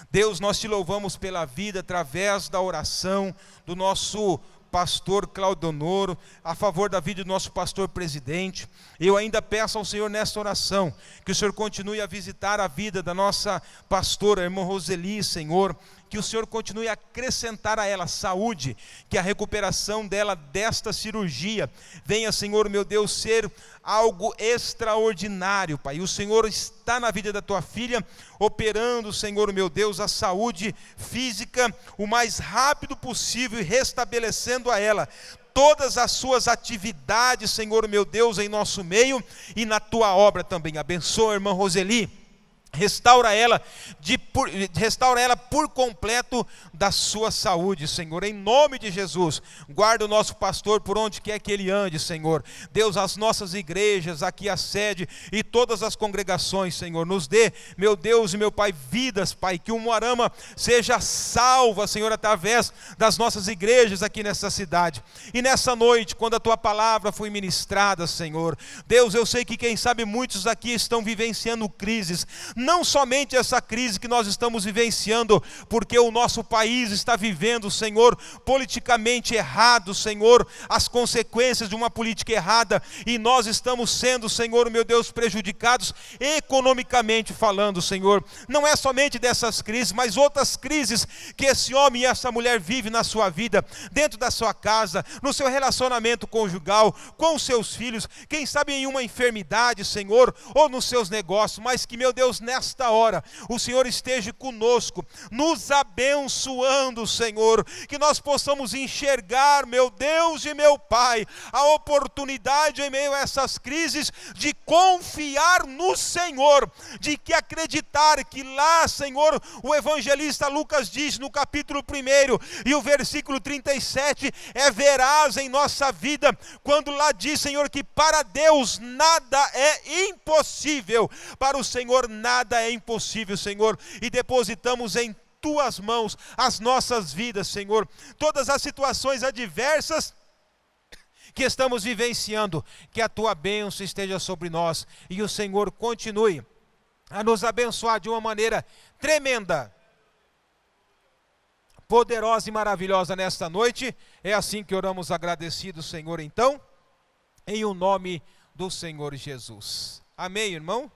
Deus, nós te louvamos pela vida através da oração do nosso pastor Claudionoro, a favor da vida do nosso pastor presidente. Eu ainda peço ao Senhor nesta oração, que o Senhor continue a visitar a vida da nossa pastora, irmã Roseli, Senhor, que o Senhor continue a acrescentar a ela saúde, que a recuperação dela desta cirurgia venha, Senhor meu Deus, ser algo extraordinário, Pai. O Senhor está na vida da tua filha, operando, Senhor meu Deus, a saúde física o mais rápido possível e restabelecendo a ela todas as suas atividades, Senhor meu Deus, em nosso meio e na tua obra também. Abençoa a irmã Roseli. Restaura ela por completo da sua saúde, Senhor, em nome de Jesus. Guarda o nosso pastor por onde quer que ele ande, Senhor. Deus, as nossas igrejas, aqui a sede e todas as congregações, Senhor, nos dê, meu Deus e meu Pai, vidas, Pai, que o Moarama seja salva, Senhor, através das nossas igrejas aqui nessa cidade. E nessa noite, quando a tua palavra foi ministrada, Senhor, Deus, eu sei que quem sabe muitos aqui estão vivenciando crises, não somente essa crise que nós estamos vivenciando, porque o nosso país está vivendo, Senhor, politicamente errado, Senhor, as consequências de uma política errada, e nós estamos sendo, Senhor, meu Deus, prejudicados economicamente falando, Senhor. Não é somente dessas crises, mas outras crises que esse homem e essa mulher vivem na sua vida, dentro da sua casa, no seu relacionamento conjugal, com os seus filhos, quem sabe em uma enfermidade, Senhor, ou nos seus negócios, mas que, meu Deus, nesta hora, o Senhor esteja conosco, nos abençoando, Senhor, que nós possamos enxergar, meu Deus e meu Pai, a oportunidade em meio a essas crises, de confiar no Senhor, de que acreditar que lá, Senhor, o evangelista Lucas diz no capítulo 1 e o versículo 37, é veraz em nossa vida, quando lá diz, Senhor, que para Deus nada é impossível, para o Senhor nada é impossível, Senhor, e depositamos em Tuas mãos as nossas vidas, Senhor, todas as situações adversas que estamos vivenciando, que a Tua bênção esteja sobre nós, e o Senhor continue a nos abençoar de uma maneira tremenda, poderosa e maravilhosa nesta noite. É assim que oramos agradecidos, Senhor, então, em o nome do Senhor Jesus. Amém, irmão?